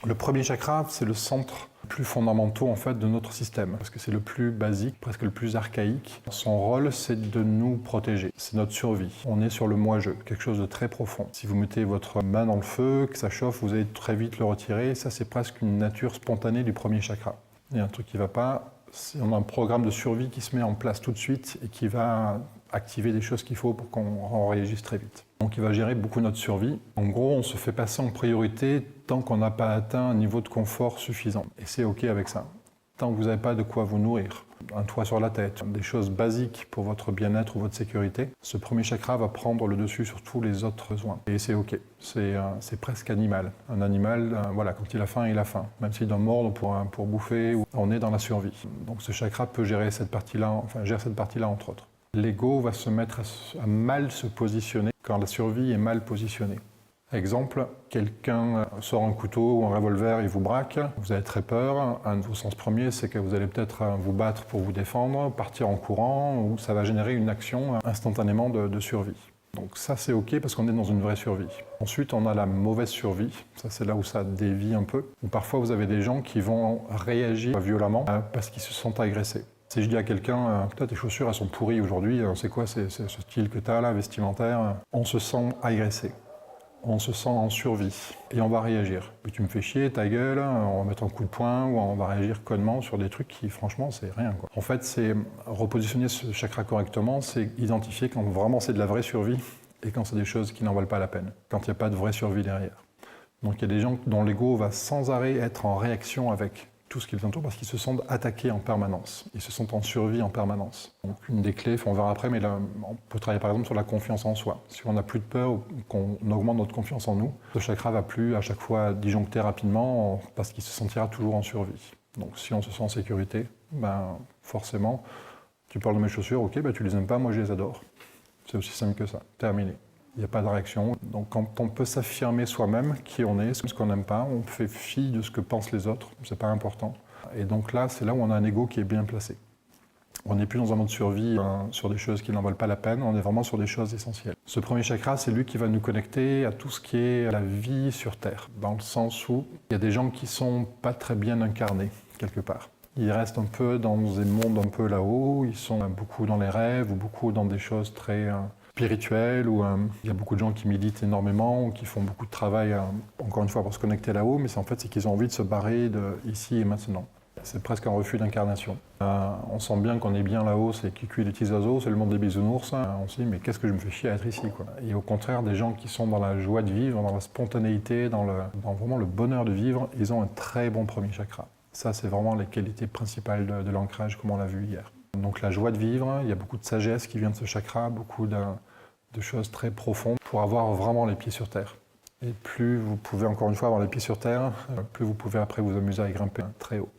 Le premier chakra, c'est le centre le plus fondamental en fait de notre système, parce que c'est le plus basique, presque le plus archaïque. Son rôle, c'est de nous protéger, c'est notre survie. On est sur le moi-je, quelque chose de très profond. Si vous mettez votre main dans le feu, que ça chauffe, vous allez très vite le retirer. Ça, c'est presque une nature spontanée du premier chakra. Il y a un truc qui ne va pas, on a un programme de survie qui se met en place tout de suite et qui va activer des choses qu'il faut pour qu'on réagisse très vite. Donc il va gérer beaucoup notre survie. En gros, on se fait passer en priorité tant qu'on n'a pas atteint un niveau de confort suffisant. Et c'est OK avec ça. Tant que vous n'avez pas de quoi vous nourrir, un toit sur la tête, des choses basiques pour votre bien-être ou votre sécurité, ce premier chakra va prendre le dessus sur tous les autres besoins. Et c'est OK. C'est presque animal. Un animal, voilà, quand il a faim, il a faim. Même s'il doit mordre pour bouffer, on est dans la survie. Donc ce chakra peut gérer cette partie-là, enfin gère cette partie-là entre autres. L'ego va se mettre à mal se positionner quand la survie est mal positionnée. Exemple, quelqu'un sort un couteau ou un revolver et vous braque, vous avez très peur. Un de vos sens premiers, c'est que vous allez peut-être vous battre pour vous défendre, partir en courant, ou ça va générer une action instantanément de survie. Donc ça c'est OK parce qu'on est dans une vraie survie. Ensuite on a la mauvaise survie, ça c'est là où ça dévie un peu. Où parfois vous avez des gens qui vont réagir violemment parce qu'ils se sentent agressés. Si je dis à quelqu'un, putain tes chaussures elles sont pourries aujourd'hui, c'est quoi ce style que tu as là, vestimentaire, on se sent agressé. On se sent en survie et on va réagir. Puis tu me fais chier, ta gueule, on va mettre un coup de poing ou on va réagir connement sur des trucs qui franchement c'est rien, quoi. En fait c'est repositionner ce chakra correctement, c'est identifier quand vraiment c'est de la vraie survie et quand c'est des choses qui n'en valent pas la peine, quand il n'y a pas de vraie survie derrière. Donc il y a des gens dont l'ego va sans arrêt être en réaction avec tout ce qui les entoure parce qu'ils se sentent attaqués en permanence. Ils se sentent en survie en permanence. Donc une des clés, on verra après, mais là, on peut travailler par exemple sur la confiance en soi. Si on n'a plus de peur ou qu'on augmente notre confiance en nous, ce chakra va plus à chaque fois disjoncter rapidement parce qu'il se sentira toujours en survie. Donc si on se sent en sécurité, ben forcément, tu parles de mes chaussures, ok, ben tu les aimes pas, moi je les adore. C'est aussi simple que ça, terminé. Il n'y a pas de réaction. Donc quand on peut s'affirmer soi-même, qui on est, ce qu'on n'aime pas, on fait fi de ce que pensent les autres, c'est pas important. Et donc là, c'est là où on a un ego qui est bien placé. On n'est plus dans un mode survie sur des choses qui n'en valent pas la peine, on est vraiment sur des choses essentielles. Ce premier chakra, c'est lui qui va nous connecter à tout ce qui est la vie sur Terre, dans le sens où il y a des gens qui sont pas très bien incarnés, quelque part. Ils restent un peu dans des mondes un peu là-haut, ils sont beaucoup dans les rêves ou beaucoup dans des choses très spirituelles, où il y a beaucoup de gens qui méditent énormément, ou qui font beaucoup de travail, encore une fois, pour se connecter là-haut, mais c'est qu'ils ont envie de se barrer de ici et maintenant. C'est presque un refus d'incarnation. On sent bien qu'on est bien là-haut, c'est qui cuit les petits oiseaux, c'est le monde des bisounours. On se dit, mais qu'est-ce que je me fais chier à être ici, quoi. Et au contraire, des gens qui sont dans la joie de vivre, dans la spontanéité, dans vraiment le bonheur de vivre, ils ont un très bon premier chakra. Ça, c'est vraiment les qualités principales de l'ancrage, comme on l'a vu hier. Donc la joie de vivre, il y a beaucoup de sagesse qui vient de ce chakra, beaucoup de choses très profondes pour avoir vraiment les pieds sur terre. Et plus vous pouvez, encore une fois, avoir les pieds sur terre, plus vous pouvez après vous amuser à grimper très haut.